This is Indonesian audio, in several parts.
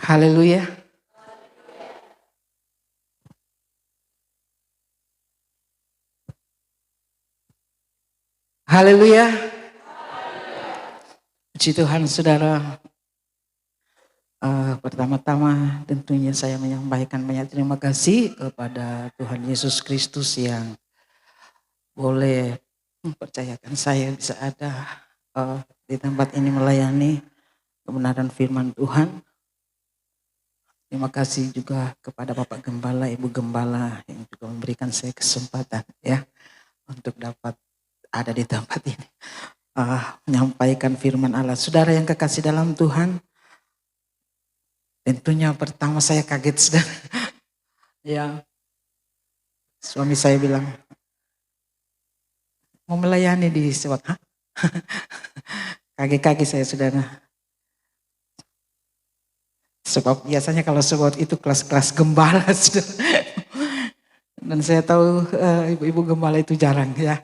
Haleluya. Haleluya. Puji Tuhan saudara. Pertama-tama tentunya saya menyampaikan banyak terima kasih kepada Tuhan Yesus Kristus yang boleh mempercayakan saya bisa ada di tempat ini melayani kebenaran firman Tuhan. Terima kasih juga kepada Bapak Gembala, Ibu Gembala yang juga memberikan saya kesempatan ya untuk dapat ada di tempat ini. Menyampaikan firman Allah. Saudara yang kekasih dalam Tuhan, tentunya pertama saya kaget saudara. Ya, suami saya bilang, mau melayani di Sewot. Kaget-kaget saya saudara. Sebab biasanya kalau Sewot itu kelas-kelas gembala saudara. Dan saya tahu ibu-ibu gembala itu jarang ya.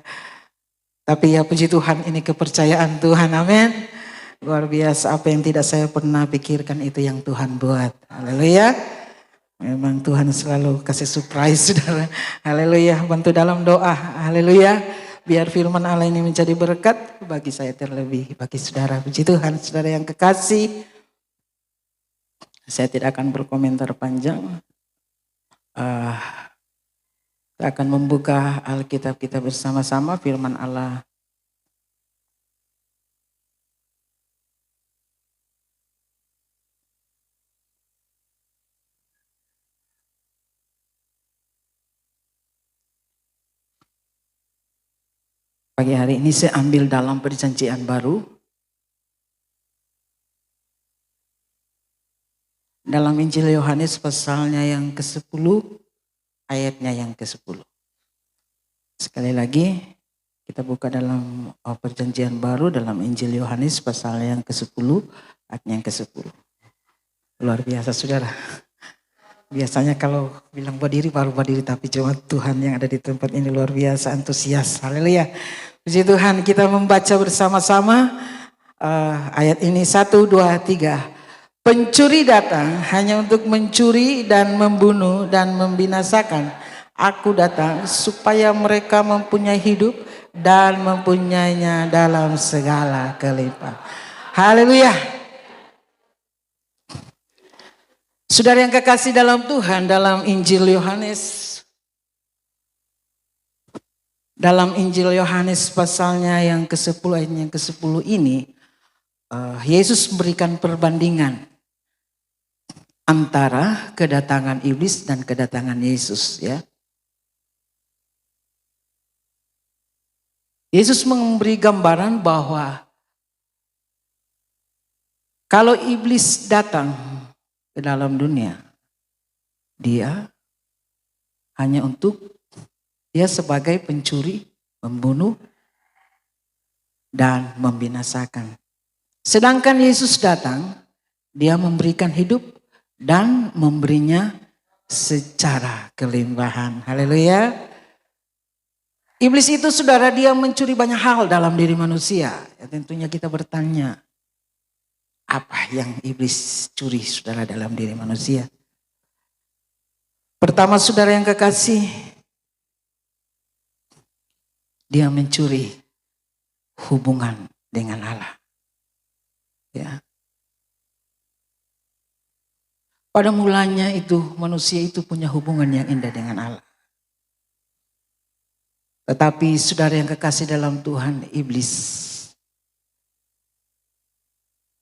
Tapi ya puji Tuhan, ini kepercayaan Tuhan, amin. Luar biasa, apa yang tidak saya pernah pikirkan itu yang Tuhan buat. Haleluya. Memang Tuhan selalu kasih surprise saudara. Haleluya, bantu dalam doa. Haleluya. Biar firman Allah ini menjadi berkat bagi saya terlebih, bagi saudara. Puji Tuhan, saudara yang kekasih. Saya tidak akan berkomentar panjang. Kita akan membuka Alkitab kita bersama-sama, firman Allah. Pagi hari ini saya ambil dalam perjanjian baru. Dalam Injil Yohanes pasalnya yang ke-10, ayatnya yang ke-10. Sekali lagi kita buka dalam perjanjian baru dalam Injil Yohanes pasalnya yang ke-10, ayatnya yang ke-10. Luar biasa saudara. Biasanya kalau bilang berdiri baru berdiri, tapi cuma Tuhan yang ada di tempat ini luar biasa antusias. Haleluya. Puji Tuhan, kita membaca bersama-sama ayat ini 1, 2, 3. Pencuri datang hanya untuk mencuri dan membunuh dan membinasakan. Aku datang supaya mereka mempunyai hidup dan mempunyainya dalam segala kelimpahan. Haleluya. Saudara yang kekasih dalam Tuhan, dalam Injil Yohanes pasalnya yang ke-10 ayatnya yang ke-10 ini, Yesus memberikan perbandingan antara kedatangan iblis dan kedatangan Yesus ya. Yesus memberi gambaran bahwa kalau iblis datang ke dalam dunia, dia hanya untuk dia sebagai pencuri, membunuh, dan membinasakan. Sedangkan Yesus datang, dia memberikan hidup dan memberinya secara kelimpahan. Haleluya. Iblis itu saudara, dia mencuri banyak hal dalam diri manusia. Ya, tentunya kita bertanya, apa yang iblis curi saudara dalam diri manusia? Pertama saudara yang kekasih, dia mencuri hubungan dengan Allah. Ya. Pada mulanya itu manusia itu punya hubungan yang indah dengan Allah. Tetapi saudara yang kekasih dalam Tuhan, iblis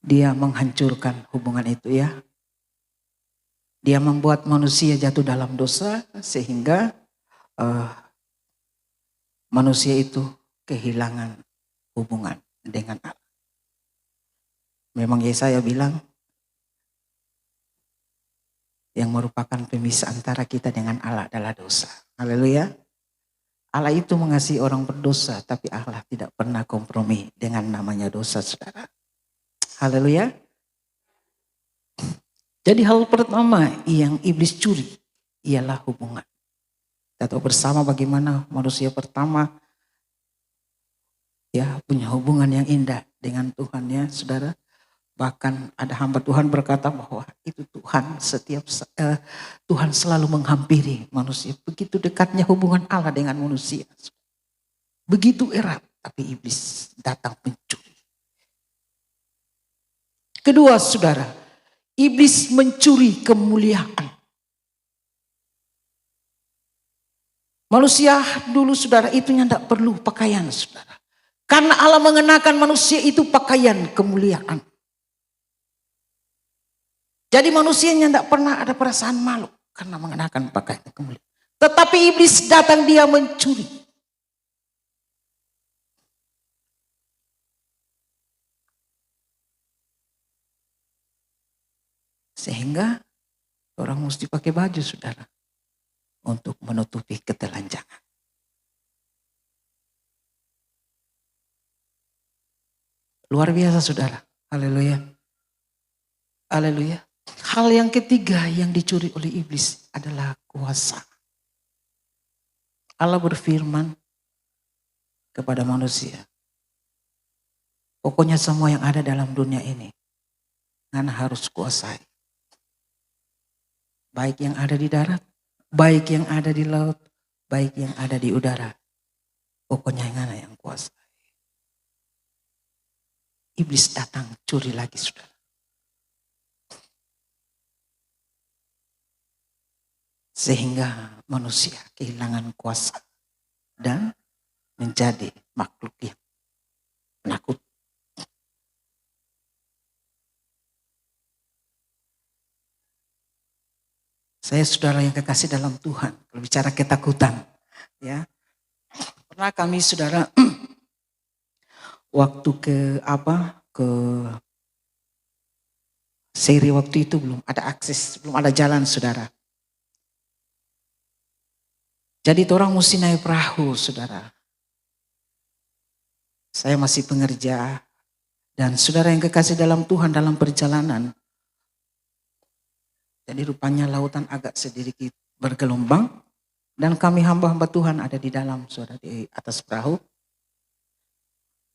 dia menghancurkan hubungan itu ya. Dia membuat manusia jatuh dalam dosa sehingga manusia itu kehilangan hubungan dengan Allah. Memang Yesaya bilang yang merupakan pemisah antara kita dengan Allah adalah dosa. Haleluya. Allah itu mengasihi orang berdosa, tapi Allah tidak pernah kompromi dengan namanya dosa saudara. Haleluya. Jadi hal pertama yang iblis curi ialah hubungan. Kita tahu bersama bagaimana manusia pertama ya punya hubungan yang indah dengan Tuhan ya saudara. Bahkan ada hamba Tuhan berkata bahwa itu Tuhan selalu menghampiri manusia. Begitu dekatnya hubungan Allah dengan manusia. Begitu erat, tapi iblis datang mencuri. Kedua, saudara, iblis mencuri kemuliaan. Manusia dulu, saudara, itu tidak perlu pakaian, saudara. Karena Allah mengenakan manusia itu pakaian kemuliaan. Jadi manusianya tidak pernah ada perasaan malu karena mengenakan pakaian kemuliaan. Tetapi iblis datang, dia mencuri. Sehingga orang mesti pakai baju, saudara, untuk menutupi ketelanjangan. Luar biasa, saudara. Haleluya. Haleluya. Hal yang ketiga yang dicuri oleh iblis adalah kuasa. Allah berfirman kepada manusia, pokoknya semua yang ada dalam dunia ini, Anda harus kuasai. Baik yang ada di darat, baik yang ada di laut, baik yang ada di udara. Pokoknya yang Anda yang kuasai. Iblis datang curi lagi, saudara. Sehingga manusia kehilangan kuasa dan menjadi makhluk yang penakut. Saya, saudara yang kekasih dalam Tuhan, kalau bicara ketakutan, ya, pernah kami, saudara, waktu ke seri waktu itu belum ada akses, belum ada jalan, saudara. Jadi orang mesti naik perahu, saudara. Saya masih pengerja. Dan saudara yang kekasih dalam Tuhan dalam perjalanan. Jadi rupanya lautan agak sedikit bergelombang. Dan kami hamba-hamba Tuhan ada di dalam, saudara, di atas perahu.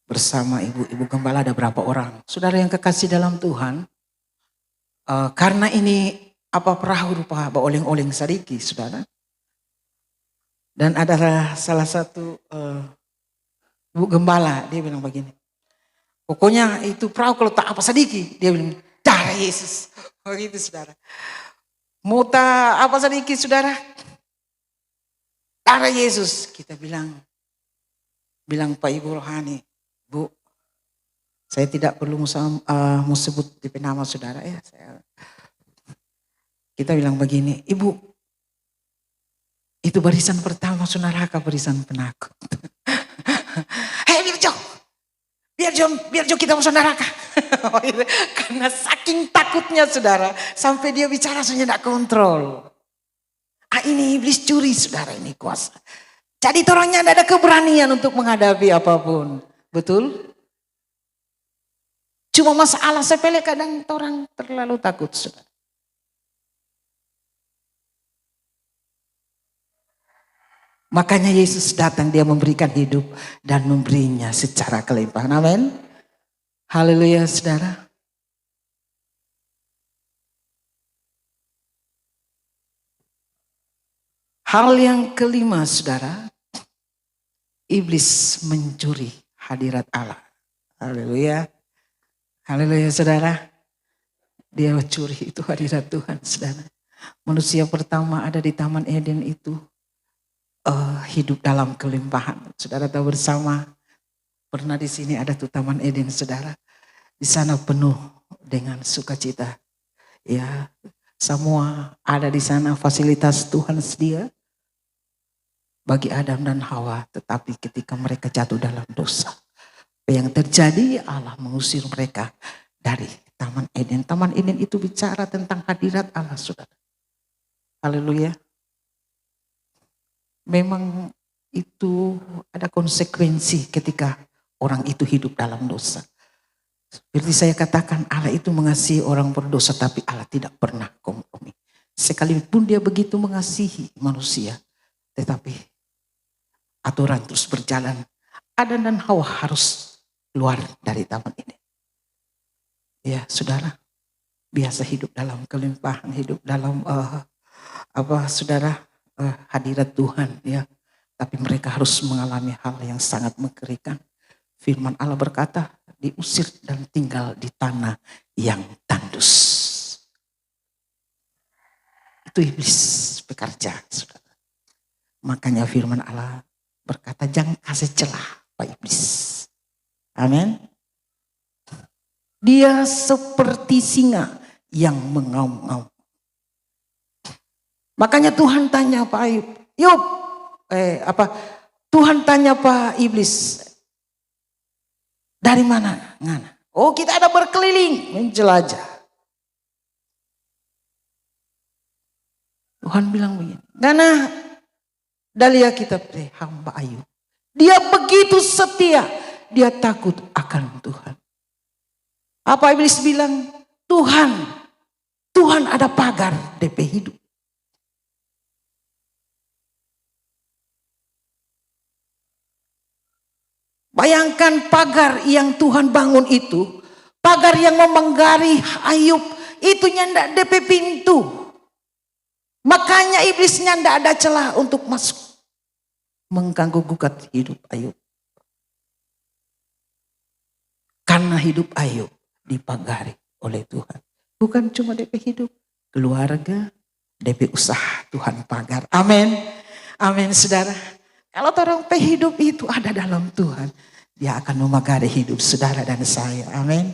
Bersama ibu gembala ada berapa orang. Saudara yang kekasih dalam Tuhan. Karena ini perahu rupa oleng-oleng sedikit, saudara. Dan ada salah satu ibu gembala, dia bilang begini. Pokoknya itu perahu kalau tak apa sedikit, dia bilang, darah Yesus. Begitu, saudara. Mau tak apa sedikit, saudara? Darah Yesus. Kita bilang Pak Ibu Rohani, Bu, saya tidak perlu mau sebut di nama saudara ya. Kita bilang begini, Ibu, itu barisan pertama saudara, barisan penakut. Hei biar Jo kita masuk neraka. Karena saking takutnya, saudara, sampai dia bicara saja tidak kontrol. Ini iblis curi, saudara, ini kuasa. Jadi orangnya tidak ada keberanian untuk menghadapi apapun. Betul? Cuma masalah sepele kadang orang terlalu takut, saudara. Makanya Yesus datang, dia memberikan hidup dan memberinya secara kelimpahan. Amin. Haleluya, saudara. Hal yang kelima, saudara. Iblis mencuri hadirat Allah. Haleluya. Haleluya, saudara. Dia mencuri itu hadirat Tuhan, saudara. Manusia pertama ada di Taman Eden itu. Hidup dalam kelimpahan. Saudara tahu bersama, pernah di sini ada tuh Taman Eden, saudara. Di sana penuh dengan sukacita. Ya, semua ada di sana, fasilitas Tuhan sedia bagi Adam dan Hawa. Tetapi ketika mereka jatuh dalam dosa, yang terjadi, Allah mengusir mereka dari Taman Eden. Taman Eden itu bicara tentang hadirat Allah, saudara. Haleluya. Memang itu ada konsekuensi ketika orang itu hidup dalam dosa. Seperti saya katakan, Allah itu mengasihi orang berdosa, tapi Allah tidak pernah kompromi. Sekalipun dia begitu mengasihi manusia, tetapi aturan terus berjalan. Adam dan Hawa harus keluar dari taman ini. Ya, saudara, biasa hidup dalam kelimpahan, hidup dalam saudara, hadirat Tuhan, ya. Tapi mereka harus mengalami hal yang sangat mengerikan. Firman Allah berkata, diusir dan tinggal di tanah yang tandus. Itu iblis bekerja, saudara. Makanya firman Allah berkata, jangan kasih celah Pak Iblis. Amin. Dia seperti singa yang mengaum-ngaum. Makanya Tuhan tanya Pak Ayub, Tuhan tanya Pak Iblis, dari mana? Ngana. Oh, kita ada berkeliling, menjelajah. Tuhan bilang begini, Ngana, Dalia kita hamba Ayub. Dia begitu setia, dia takut akan Tuhan. Apa Iblis bilang? Tuhan ada pagar DP hidup. Bayangkan pagar yang Tuhan bangun itu, pagar yang memanggari Ayub, itu nyandak DP pintu. Makanya iblisnya ndak ada celah untuk masuk, mengganggu gugat hidup Ayub. Karena hidup Ayub dipagari oleh Tuhan. Bukan cuma DP hidup, keluarga, DP usaha Tuhan pagar. Amin. Amin saudara. Kalau orang hidup itu ada dalam Tuhan, dia akan memagari hidup saudara dan saya. Amin.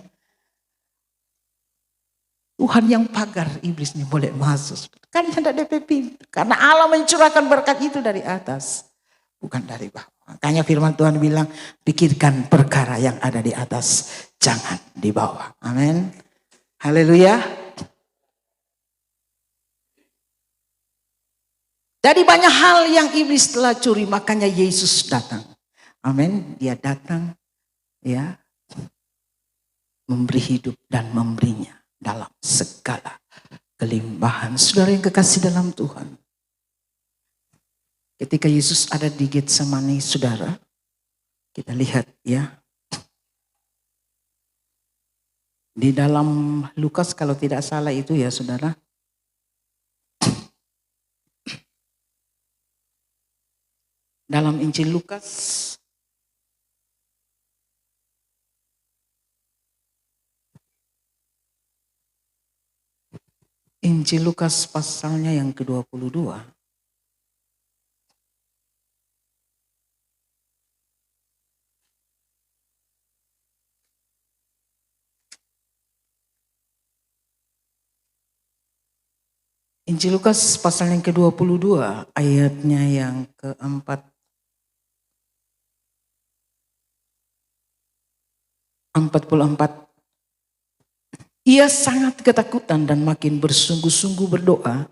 Tuhan yang pagar, iblis ini boleh masuk. Kan tidak DP pintu. Karena Allah mencurahkan berkat itu dari atas, bukan dari bawah. Makanya firman Tuhan bilang, pikirkan perkara yang ada di atas, jangan di bawah. Amin. Haleluya. Jadi banyak hal yang iblis telah curi, makanya Yesus datang. Amin. Dia datang, ya, memberi hidup dan memberinya dalam segala kelimpahan. Saudara yang kekasih dalam Tuhan. Ketika Yesus ada di Getsemani, saudara, kita lihat ya. Di dalam Lukas kalau tidak salah itu ya saudara. Dalam Injil Lukas pasalnya yang ke-22. Injil Lukas pasal yang ke-22 ayatnya yang ke-44. Ia sangat ketakutan dan makin bersungguh-sungguh berdoa,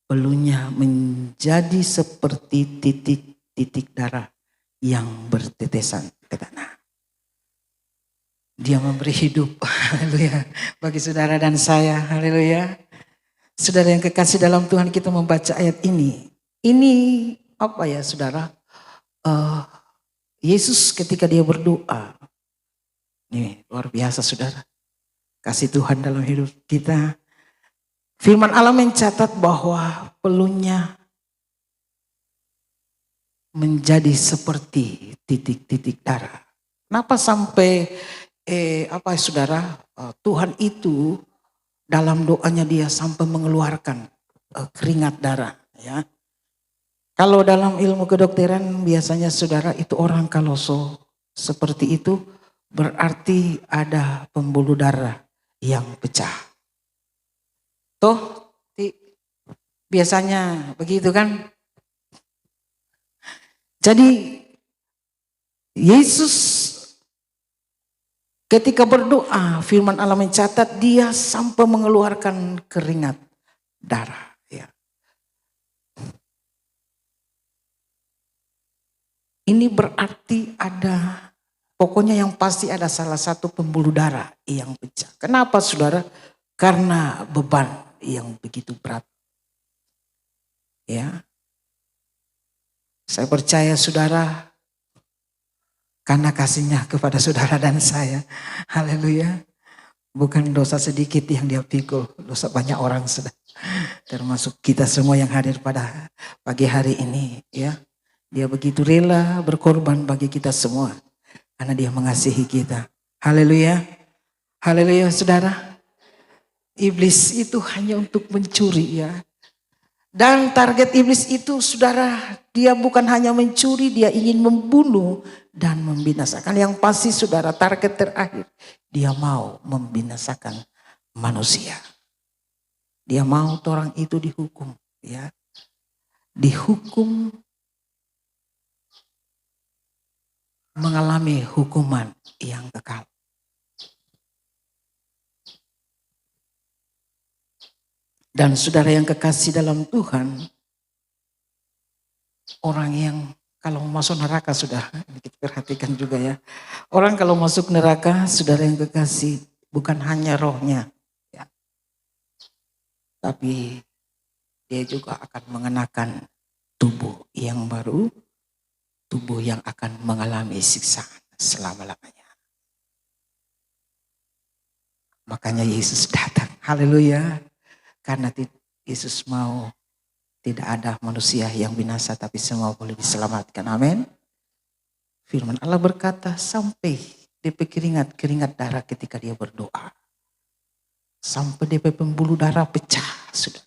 peluhnya menjadi seperti titik-titik darah yang bertetesan ke tanah. Dia memberi hidup, haleluya, bagi saudara dan saya, haleluya. Saudara yang kekasih dalam Tuhan, kita membaca ayat ini. Ini apa ya saudara? Yesus ketika dia berdoa, ini luar biasa saudara. Kasih Tuhan dalam hidup kita. Firman Allah mencatat bahwa peluhnya menjadi seperti titik-titik darah. Kenapa sampai saudara? Tuhan itu dalam doanya dia sampai mengeluarkan keringat darah. Ya. Kalau dalam ilmu kedokteran biasanya saudara itu orang kalau seperti itu berarti ada pembuluh darah yang pecah. Toh biasanya begitu kan. Jadi Yesus ketika berdoa, firman Allah mencatat dia sampai mengeluarkan keringat darah. Ya. Ini berarti pokoknya yang pasti ada salah satu pembuluh darah yang pecah. Kenapa saudara? Karena beban yang begitu berat. Ya. Saya percaya saudara, karena kasihnya kepada saudara dan saya. Haleluya. Bukan dosa sedikit yang dia pikul, dosa banyak orang sudah. Termasuk kita semua yang hadir pada pagi hari ini, ya. Dia begitu rela berkorban bagi kita semua karena dia mengasihi kita. Haleluya. Haleluya, saudara. Iblis itu hanya untuk mencuri, ya. Dan target iblis itu, saudara, dia bukan hanya mencuri, dia ingin membunuh dan membinasakan. Yang pasti, saudara, target terakhir, dia mau membinasakan manusia. Dia mau orang itu dihukum, ya. Dihukum, mengalami hukuman yang kekal. Dan saudara yang kekasih dalam Tuhan, orang yang kalau masuk neraka, sudah kita perhatikan juga, ya. Orang kalau masuk neraka, saudara yang kekasih, bukan hanya rohnya, ya, tapi dia juga akan mengenakan tubuh yang baru, tubuh yang akan mengalami siksaan selama-lamanya. Makanya Yesus datang. Haleluya. Karena Yesus mau tidak ada manusia yang binasa, tapi semua boleh diselamatkan. Amin. Firman Allah berkata, sampai DP keringat darah ketika dia berdoa. Sampai DP pembuluh darah pecah, sudah.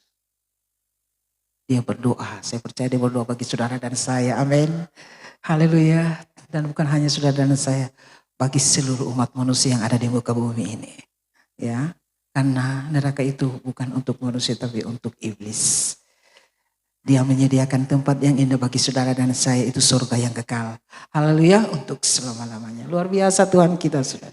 Dia berdoa. Saya percaya dia berdoa bagi saudara dan saya. Amin. Haleluya. Dan bukan hanya saudara dan saya, bagi seluruh umat manusia yang ada di muka bumi ini. Ya. Karena neraka itu bukan untuk manusia, tapi untuk iblis. Dia menyediakan tempat yang indah bagi saudara dan saya, itu surga yang kekal. Haleluya, untuk selama-lamanya. Luar biasa Tuhan kita, saudara.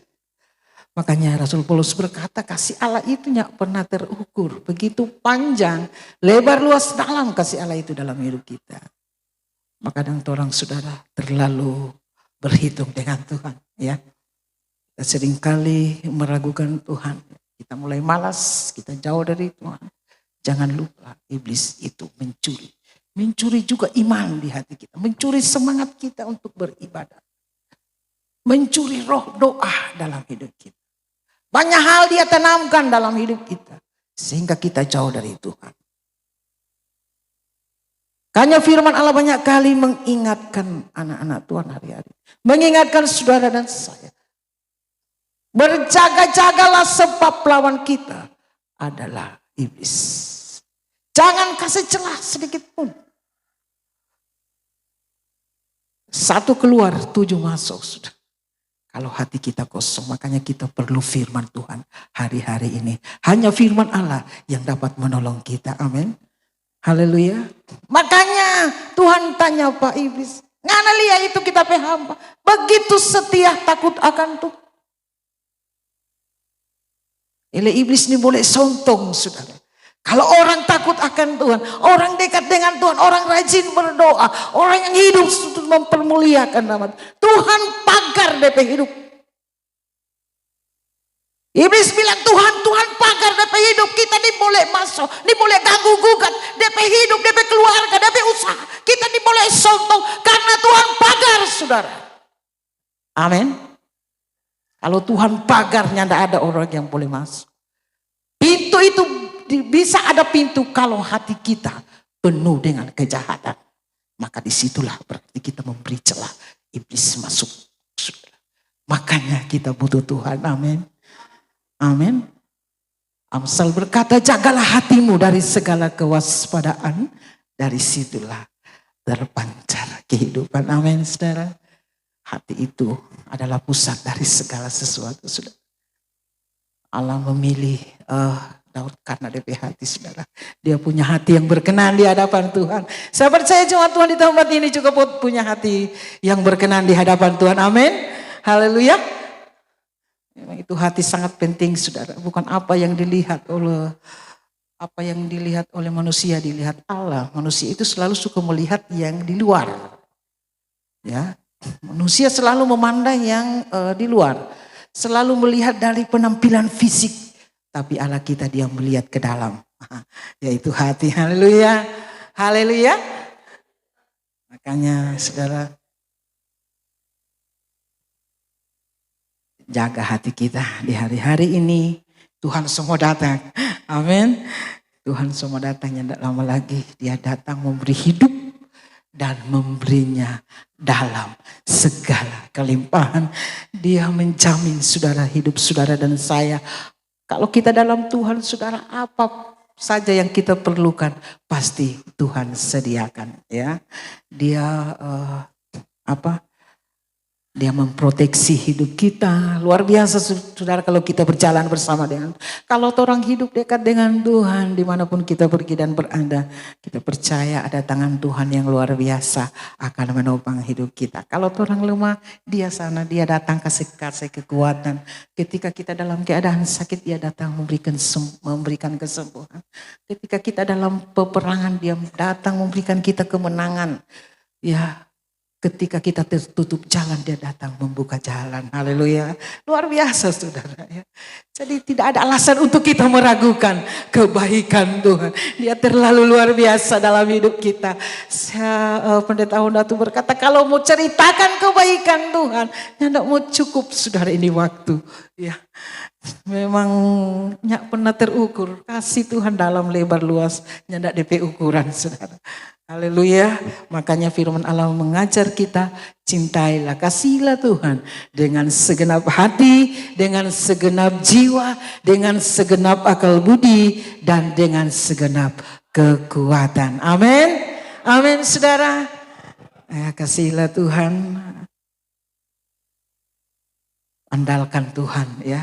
Makanya Rasul Paulus berkata, kasih Allah itu tidak pernah terukur. Begitu panjang, lebar, luas, dalam kasih Allah itu dalam hidup kita. Maka kadang orang saudara terlalu berhitung dengan Tuhan, ya. Kita seringkali meragukan Tuhan. Kita mulai malas, kita jauh dari Tuhan. Jangan lupa, iblis itu mencuri. Mencuri juga iman di hati kita. Mencuri semangat kita untuk beribadah. Mencuri roh doa dalam hidup kita. Banyak hal dia tanamkan dalam hidup kita. Sehingga kita jauh dari Tuhan. Karena firman Allah banyak kali mengingatkan anak-anak Tuhan hari-hari. Mengingatkan saudara dan saya. Berjaga-jagalah sebab lawan kita adalah iblis. Jangan kasih celah sedikit pun. 1 keluar, 7 masuk, sudah. Kalau hati kita kosong, makanya kita perlu firman Tuhan hari-hari ini. Hanya firman Allah yang dapat menolong kita. Amin. Haleluya. Makanya Tuhan tanya Pak Iblis, ngana lihat itu kita hamba begitu setia takut akan Tuhan. Ile iblis ini boleh sontong, saudara. Kalau orang takut akan Tuhan, orang dekat dengan Tuhan, orang rajin berdoa, orang yang hidup untuk mempermuliakan nama Tuhan, pagar DP hidup. Iblis bilang, Tuhan pagar DP hidup, kita ini boleh masuk, ini boleh ganggu gugat DP hidup, DP keluarga, DP usaha, kita ini boleh sontong karena Tuhan pagar, saudara. Amin. Kalau Tuhan pagarnya, tidak ada orang yang boleh masuk. Pintu itu bisa ada pintu kalau hati kita penuh dengan kejahatan. Maka disitulah berarti kita memberi celah iblis masuk. Makanya kita butuh Tuhan. Amin. Amin. Amsal berkata, jagalah hatimu dari segala kewaspadaan. Dari situlah terpancar kehidupan. Amin, saudara. Hati itu adalah pusat dari segala sesuatu, saudara. Allah memilih Daud karena DP hati, saudara. Dia punya hati yang berkenan di hadapan Tuhan. Saya percaya cuma Tuhan di tempat ini juga punya hati yang berkenan di hadapan Tuhan. Amin. Haleluya. Memang itu hati sangat penting, saudara. Bukan apa yang dilihat oleh manusia, dilihat Allah. Manusia itu selalu suka melihat yang di luar. Ya. Manusia selalu memandang yang di luar. Selalu melihat dari penampilan fisik. Tapi Allah kita dia melihat ke dalam. Yaitu hati. Haleluya. Haleluya. Makanya saudara. jaga hati kita di hari-hari ini. Tuhan semua datang. Amin. Tuhan semua datang, yang tidak lama lagi dia datang memberi hidup dan memberinya dalam segala kelimpahan. Dia menjamin saudara, hidup saudara dan saya. Kalau kita dalam Tuhan saudara, apa saja yang kita perlukan pasti Tuhan sediakan, ya. Dia Dia memproteksi hidup kita. Luar biasa saudara kalau kita berjalan bersama dengan. Kalau orang hidup dekat dengan Tuhan, dimanapun kita pergi dan berada, kita percaya ada tangan Tuhan yang luar biasa akan menopang hidup kita. Kalau orang lemah, dia datang kasih kekuatan. Ketika kita dalam keadaan sakit, dia datang memberikan kesembuhan. Ketika kita dalam peperangan, dia datang memberikan kita kemenangan. Ya. Ketika kita tertutup jalan, dia datang membuka jalan. Haleluya. Luar biasa saudara. Ya. Jadi tidak ada alasan untuk kita meragukan kebaikan Tuhan. Dia terlalu luar biasa dalam hidup kita. Pendeta Hondatu berkata, kalau mau ceritakan kebaikan Tuhan, tidak mau cukup saudara ini waktu. Ya. Memang tidak pernah terukur. Kasih Tuhan dalam lebar luas, tidak DP ukuran saudara. Haleluya. Makanya firman Allah mengajar kita, cintailah, kasihilah Tuhan dengan segenap hati, dengan segenap jiwa, dengan segenap akal budi, dan dengan segenap kekuatan. Amin. Amin saudara. Kasihilah Tuhan. Andalkan Tuhan, ya.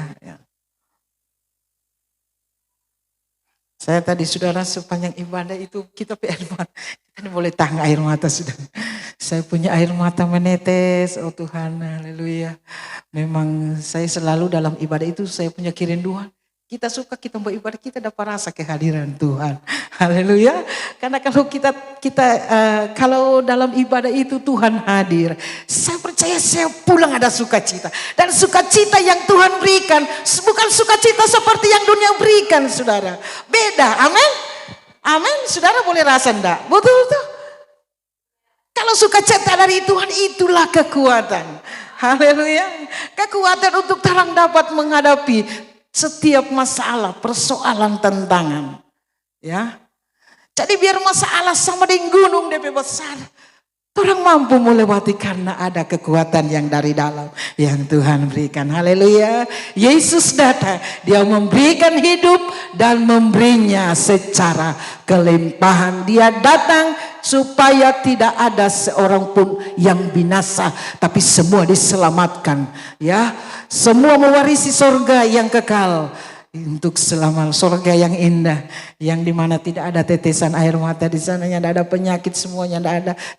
Saya tadi saudara sepanjang ibadah itu kita air mata. Kita boleh tahan air mata saudara. Saya punya air mata menetes. Oh Tuhan, haleluya. Memang saya selalu dalam ibadah itu saya punya kerinduan. Kita suka kita beribadah, kita dapat rasa kehadiran Tuhan. Haleluya. Karena kalau kalau dalam ibadah itu Tuhan hadir, saya percaya saya pulang ada sukacita. Dan sukacita yang Tuhan berikan bukan sukacita seperti yang dunia berikan saudara. Beda, amin. Amin, saudara boleh rasa enggak? Betul tuh. Kalau sukacita dari Tuhan itulah kekuatan. Haleluya. Kekuatan untuk terang dapat menghadapi setiap masalah, persoalan, tantangan. Ya. Jadi biar masalah sama dengan gunung DP besar, orang mampu melewati karena ada kekuatan yang dari dalam yang Tuhan berikan. Haleluya. Yesus datang, dia memberikan hidup dan memberinya secara kelimpahan. Dia datang supaya tidak ada seorang pun yang binasa, tapi semua diselamatkan. Ya, semua mewarisi surga yang kekal. Untuk selama surga yang indah, yang dimana tidak ada tetesan air mata di sana, yang tidak ada penyakit, semuanya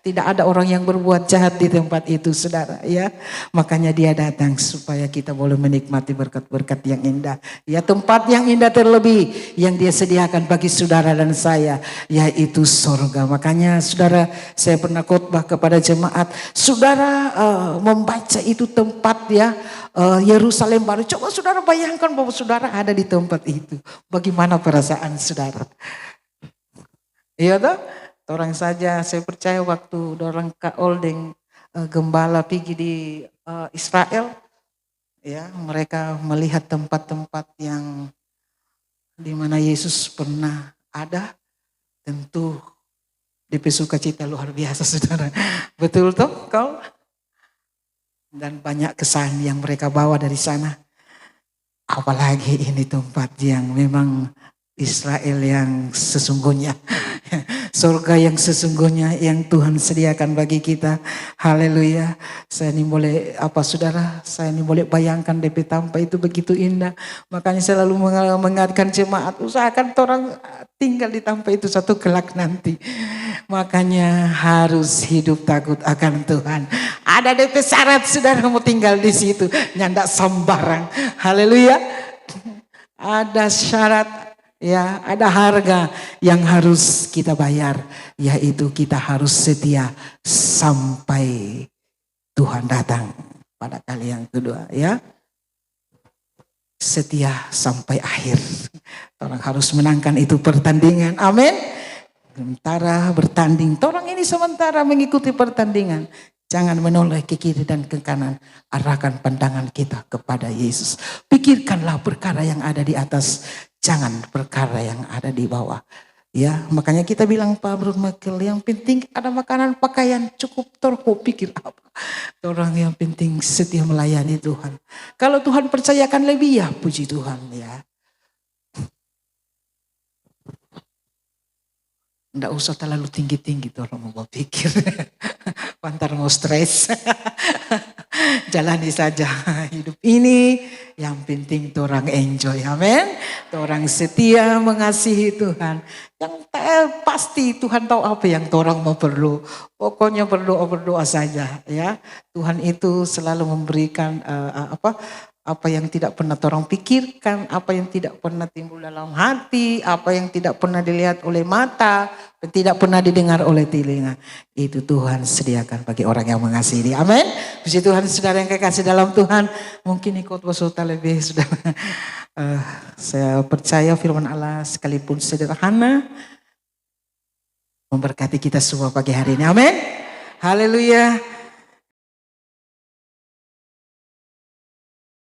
tidak ada orang yang berbuat jahat di tempat itu saudara, ya. Makanya dia datang supaya kita boleh menikmati berkat-berkat yang indah, ya, tempat yang indah terlebih yang dia sediakan bagi saudara dan saya, yaitu surga. Makanya saudara, saya pernah khotbah kepada jemaat, saudara membaca itu tempat, ya, Yerusalem baru. Coba saudara bayangkan bahwa saudara ada di tempat itu. Bagaimana perasaan saudara? Iya toh? Orang saja saya percaya waktu orang Oldeng gembala pergi di Israel, ya, mereka melihat tempat-tempat yang di mana Yesus pernah ada, tentu DP sukacita luar biasa saudara. Betul toh kau? Dan banyak kesan yang mereka bawa dari sana. Apalagi ini tempat yang memang Israel yang sesungguhnya. Surga yang sesungguhnya yang Tuhan sediakan bagi kita. Haleluya. Saya ini boleh saudara, saya ini boleh bayangkan DP tanpa itu begitu indah. Makanya saya selalu mengingatkan jemaat, usahakan orang tinggal di tanpa itu satu kelak nanti. Makanya harus hidup takut akan Tuhan. Ada DP syarat saudara mau tinggal di situ, nyandak sembarang. Haleluya. Ada syarat, ya, ada harga yang harus kita bayar, yaitu kita harus setia sampai Tuhan datang pada kali yang kedua, ya. Setia sampai akhir. Orang harus menangkan itu pertandingan. Amin. Sementara bertanding, orang ini sementara mengikuti pertandingan. Jangan menoleh ke kiri dan ke kanan. Arahkan pandangan kita kepada Yesus. Pikirkanlah perkara yang ada di atas. Jangan perkara yang ada di bawah. Ya, makanya kita bilang Pak Bro Michael, yang penting ada makanan, pakaian, cukup. Mau pikir apa? Orang yang penting setia melayani Tuhan. Kalau Tuhan percayakan lebih, ya puji Tuhan ya. Nggak usah terlalu tinggi-tinggi tuh orang mau pikir. Pantar mau stres. Jalani saja hidup ini. Yang penting orang enjoy. Amin. Orang setia mengasihi Tuhan. Yang pasti Tuhan tahu apa yang orang mau perlu. Pokoknya berdoa saja ya. Tuhan itu selalu memberikan apa yang tidak pernah orang pikirkan, apa yang tidak pernah timbul dalam hati, apa yang tidak pernah dilihat oleh mata, tidak pernah didengar oleh telinga. Itu Tuhan sediakan bagi orang yang mengasihi Dia. Amin. Puji Tuhan, saudara yang kekasih dalam Tuhan. Mungkin ikut wasota lebih sudah. Saya percaya firman Allah sekalipun sederhana memberkati kita semua pagi hari ini. Amin. Haleluya.